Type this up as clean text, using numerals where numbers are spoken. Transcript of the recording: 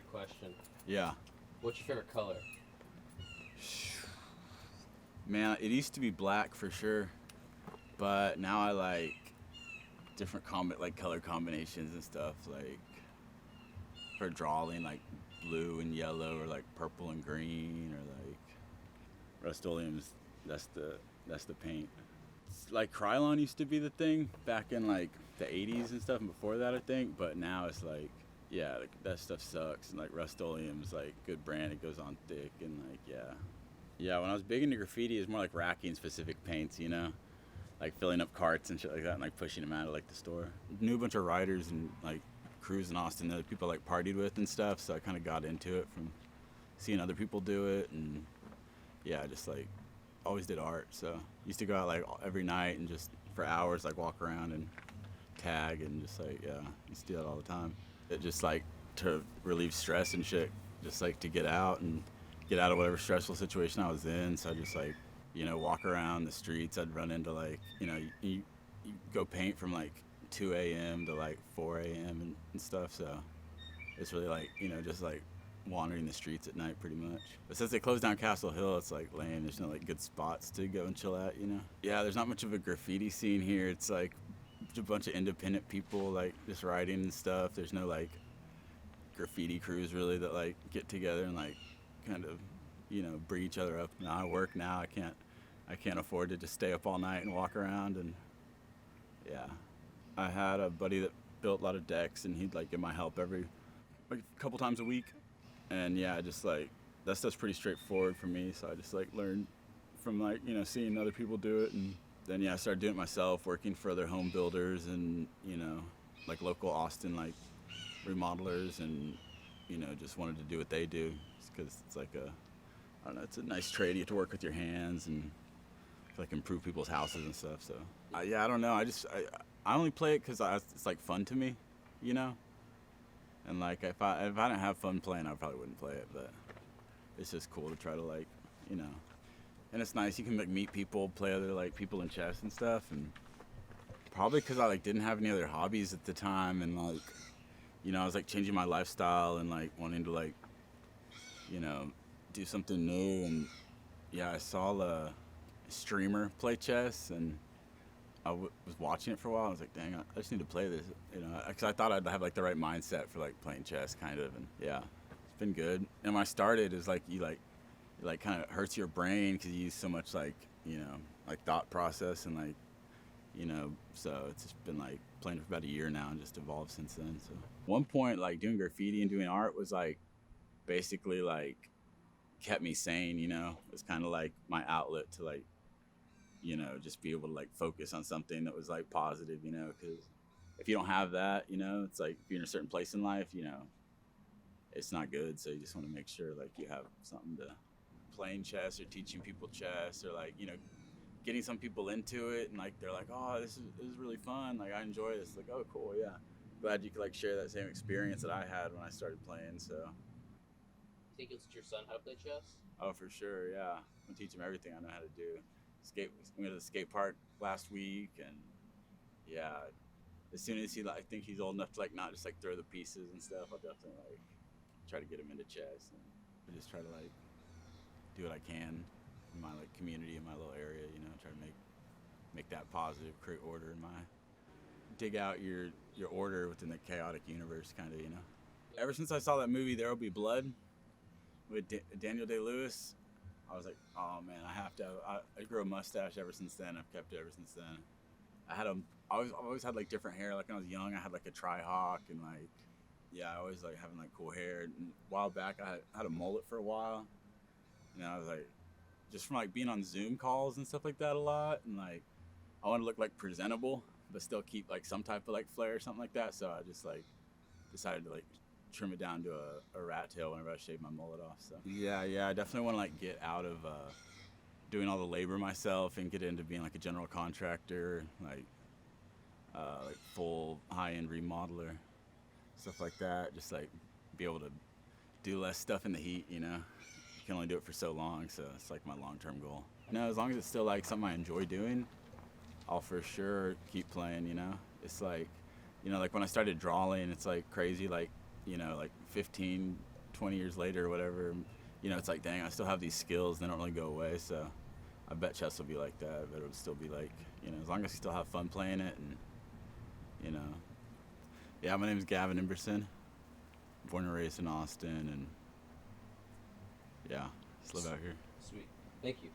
weird question. Yeah. What's your favorite color? Man, it used to be black for sure, but now I like different like color combinations and stuff. Like for drawing, like blue and yellow, or like purple and green, or like Rust-Oleum's. That's the paint. It's like Krylon used to be the thing back in like the 80s and stuff, and before that I think. But now it's like, yeah, like, that stuff sucks. And like Rust-Oleum's like good brand. It goes on thick and like yeah. When I was big into graffiti, it was more like racking specific paints, you know, like filling up carts and shit like that, and like pushing them out of like the store. Knew a bunch of writers and like crews in Austin that people like partied with and stuff, so I kind of got into it from seeing other people do it, and yeah, just like always did art. So used to go out like every night and just for hours like walk around and tag and just like, yeah, used to do that all the time. It just like to relieve stress and shit, just like to get out of whatever stressful situation I was in. So I just like, you know, walk around the streets. I'd run into like, you know, you go paint from like 2 a.m. to like 4 a.m. and stuff. So it's really like, you know, just like wandering the streets at night pretty much. But since they closed down Castle Hill, it's like lame. There's no like good spots to go and chill at, you know? Yeah, there's not much of a graffiti scene here. It's like a bunch of independent people like just writing and stuff. There's no like graffiti crews really that like get together and like kind of, you know, bring each other up. Now I work now. I can't afford to just stay up all night and walk around. And yeah, I had a buddy that built a lot of decks, and he'd like get my help every like a couple times a week. And yeah, just like that stuff's pretty straightforward for me. So I just like learned from like, you know, seeing other people do it. And then yeah, I started doing it myself, working for other home builders and, you know, like local Austin like remodelers, and, you know, just wanted to do what they do because it's like I don't know, it's a nice trade. You get to work with your hands and like improve people's houses and stuff. So yeah, I don't know. I only play it because it's like fun to me, you know. And like if I didn't have fun playing, I probably wouldn't play it. But it's just cool to try to like, you know. And it's nice. You can like meet people, play other like people in chess and stuff. And probably because I like didn't have any other hobbies at the time, and like, you know, I was like changing my lifestyle and like wanting to like, you know, do something new. And yeah, I saw a streamer play chess, and I was watching it for a while. I was like, dang, I just need to play this, you know, because I thought I'd have like the right mindset for like playing chess, kind of. And yeah, it's been good. And when I started, it's like it kind of hurts your brain because you use so much like, you know, like thought process and like, you know, so it's just been like playing for about a year now and just evolved since then. So one point, like doing graffiti and doing art was like basically like kept me sane, you know. It was kind of like my outlet to like, you know, just be able to like focus on something that was like positive, you know, because if you don't have that, you know, it's like if you're in a certain place in life, you know, it's not good. So you just want to make sure like you have something to playing chess or teaching people chess, or like, you know, getting some people into it and like they're like, oh, this is really fun, like I enjoy this. Like, oh cool, yeah, glad you could like share that same experience that I had when I started playing. So You think you'll teach your son how to play chess? oh, for sure, yeah, I'm teach him everything I know how to do. We went to the skate park last week, and yeah, as soon as I think he's old enough to like not just like throw the pieces and stuff, I'll definitely like try to get him into chess, and I just try to like do what I can in my like community, in my little area, you know, try to make that positive, create order in my, dig out your order within the chaotic universe, kind of, you know. Ever since I saw that movie There'll Be Blood with Daniel Day-Lewis, I was like, oh man, I have to. I grew a mustache ever since then. I've kept it ever since then. I always had like different hair. Like when I was young, I had like a tri-hawk, and like, yeah, I always like having like cool hair. And a while back, I had a mullet for a while. And I was like, just from like being on Zoom calls and stuff like that a lot, and like I want to look like presentable, but still keep like some type of like flair or something like that. So I just like decided to like trim it down to a rat tail whenever I shave my mullet off. So yeah, I definitely want to like get out of doing all the labor myself and get into being like a general contractor, like full high-end remodeler, stuff like that. Just like be able to do less stuff in the heat, you know. You can only do it for so long, so it's like my long-term goal. No, as long as it's still like something I enjoy doing, I'll for sure keep playing, you know. It's like, you know, like when I started drawing, it's like crazy, like, you know, like 15 20 years later or whatever, you know, it's like, dang, I still have these skills. They don't really go away. So I bet chess will be like that, but it'll still be like, you know, as long as you still have fun playing it and, you know. Yeah, my name is Gavin Imberson. Born and raised in Austin, and yeah, just live out here. Sweet. Thank you.